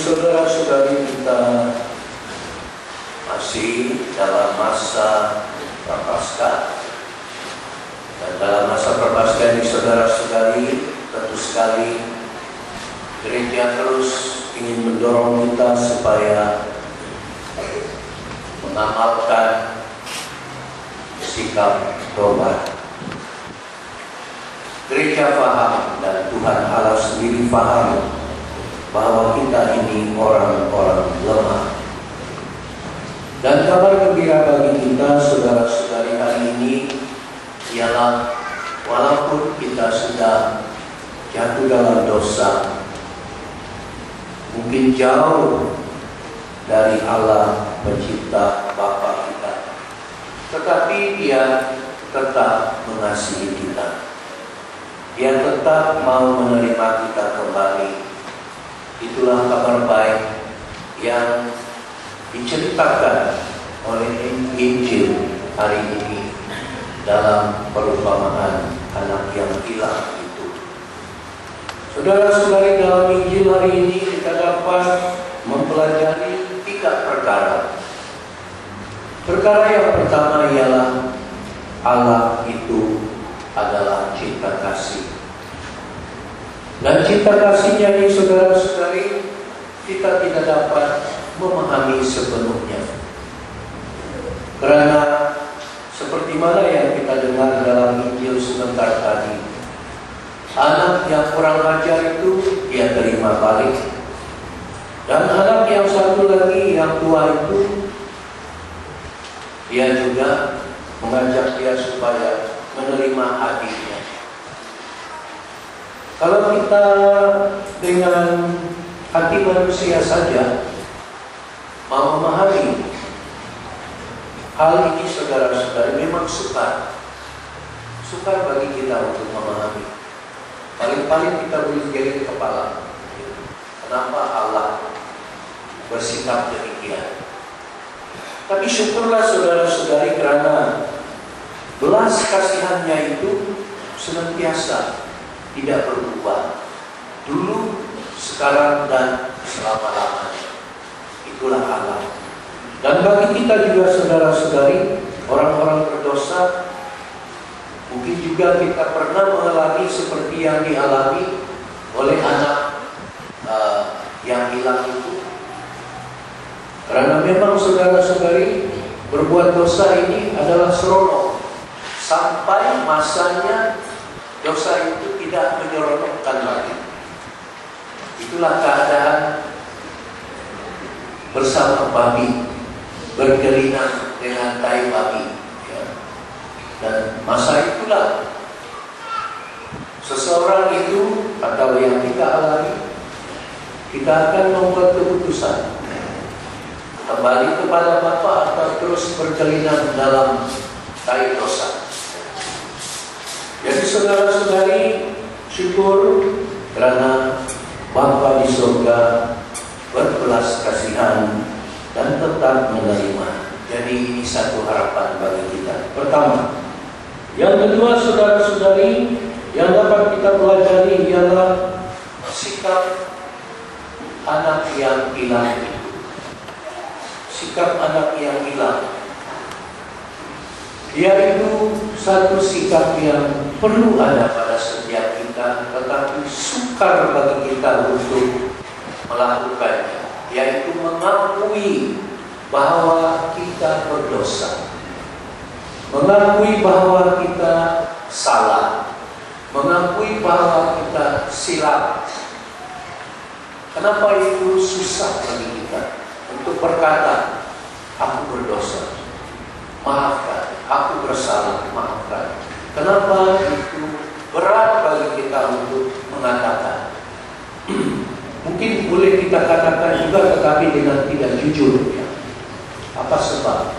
saudara-saudari, kita masih dalam masa Prapaskah. Dan dalam masa Prapaskah ini, saudara-saudari, tentu sekali gereja terus ingin mendorong kita supaya mengamalkan sikap tobat. Gereja paham dan Tuhan Allah sendiri paham bahwa kita ini orang-orang lemah. Dan kabar gembira bagi kita, saudara-saudari, hari ini ialah walaupun kita sudah jatuh dalam dosa, mungkin jauh dari Allah pencipta Bapa kita, tetapi Dia tetap mengasihi kita. Dia tetap mau menerima kita kembali. Itulah kabar baik yang diceritakan oleh Injil hari ini dalam perumpamaan anak yang hilang itu. Saudara-saudari, dalam Injil hari ini kita dapat mempelajari 3 perkara. Perkara yang pertama ialah Allah itu adalah cinta kasih. Dan cinta kasihnya ini, saudara-saudari, kita tidak dapat memahami sepenuhnya. Karena seperti mana yang kita dengar dalam Injil sebentar tadi, anak yang kurang ajar itu dia terima balik. Dan anak yang satu lagi yang tua itu, dia juga mengajak dia supaya menerima hadiahnya. Kalau kita dengan hati manusia saja mau memahami hal ini, saudara-saudari, memang sukar bagi kita untuk memahami. Paling-paling kita boleh jadi kepala. Kenapa Allah bersikap demikian? Tapi syukurlah, saudara-saudari, karena belas kasihannya itu senantiasa tidak berubah, dulu, sekarang, dan selama-lamanya. Itulah Allah. Dan bagi kita juga, saudara-saudari, orang-orang berdosa, mungkin juga kita pernah mengalami seperti yang dialami oleh anak yang hilang itu. Karena memang, saudara-saudari, berbuat dosa ini adalah seronok sampai masanya dosa itu tidak menyeronokkan lagi. Itulah keadaan bersama babi, bergelinang dengan tai babi, ya. Dan masa itulah seseorang itu atau yang kita alami, kita akan membuat keputusan kembali kepada Bapa atau terus bergelinang dalam tai dosa. Jadi saudara-saudari, syukur karena Bapa di surga berbelas kasihan dan tetap menerima. Jadi ini satu harapan bagi kita. Pertama. Yang kedua, saudara-saudari, yang dapat kita pelajari ialah sikap anak yang hilang. Sikap anak yang hilang. Dia itu satu sikap yang perlu ada pada setiap kita, tetapi sukar bagi kita untuk melakukannya, yaitu mengakui bahwa kita berdosa, mengakui bahwa kita salah, mengakui bahwa kita silap. Kenapa itu susah bagi kita untuk berkata, aku berdosa, maafkan, aku bersalah, maafkan. Kenapa itu berat bagi kita untuk mengatakan? Mungkin boleh kita katakan juga, tetapi dengan tidak jujur, ya. Apa sebab?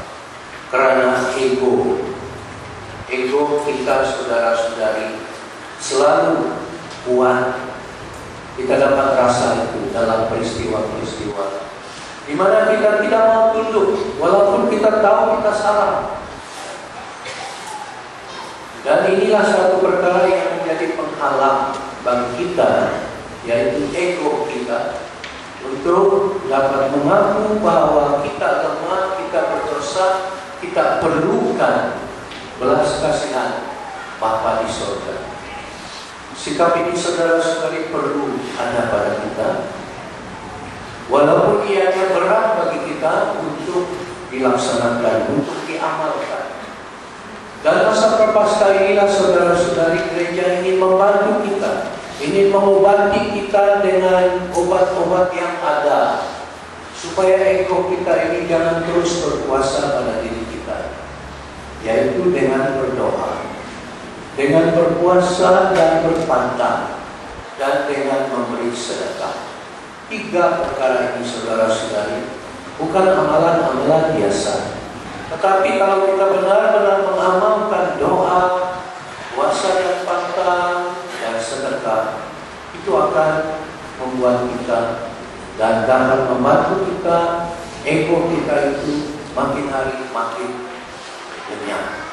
Karena ego kita, saudara-saudari, selalu kuat. Kita dapat rasa itu dalam peristiwa-peristiwa di mana kita tidak mau tunduk, walaupun kita tahu kita salah. Dan inilah satu perkara yang menjadi penghalang bagi kita, yaitu ego kita untuk dapat mengaku bahwa kita lemah, kita berdosa, kita perlukan belas kasihan Bapa di surga. Sikap ini saudara-saudari perlu ada pada kita, walaupun ianya berat bagi kita untuk dilaksanakan, untuk diamalkan. Dan masa prapaskah inilah saudara-saudari, gereja ingin membantu kita, ingin mengobati kita dengan obat-obat yang ada, supaya ego kita ini jangan terus berkuasa pada diri kita, yaitu dengan berdoa, dengan berpuasa dan berpantang, dan dengan memberi sedekah. 3 perkara ini saudara-saudari bukan amalan-amalan biasa. Tetapi kalau kita benar-benar mengamalkan doa, puasa dan pantang, dan sedekah, itu akan membuat kita dan dapat membantu kita, ego kita itu makin hari makin kenyang.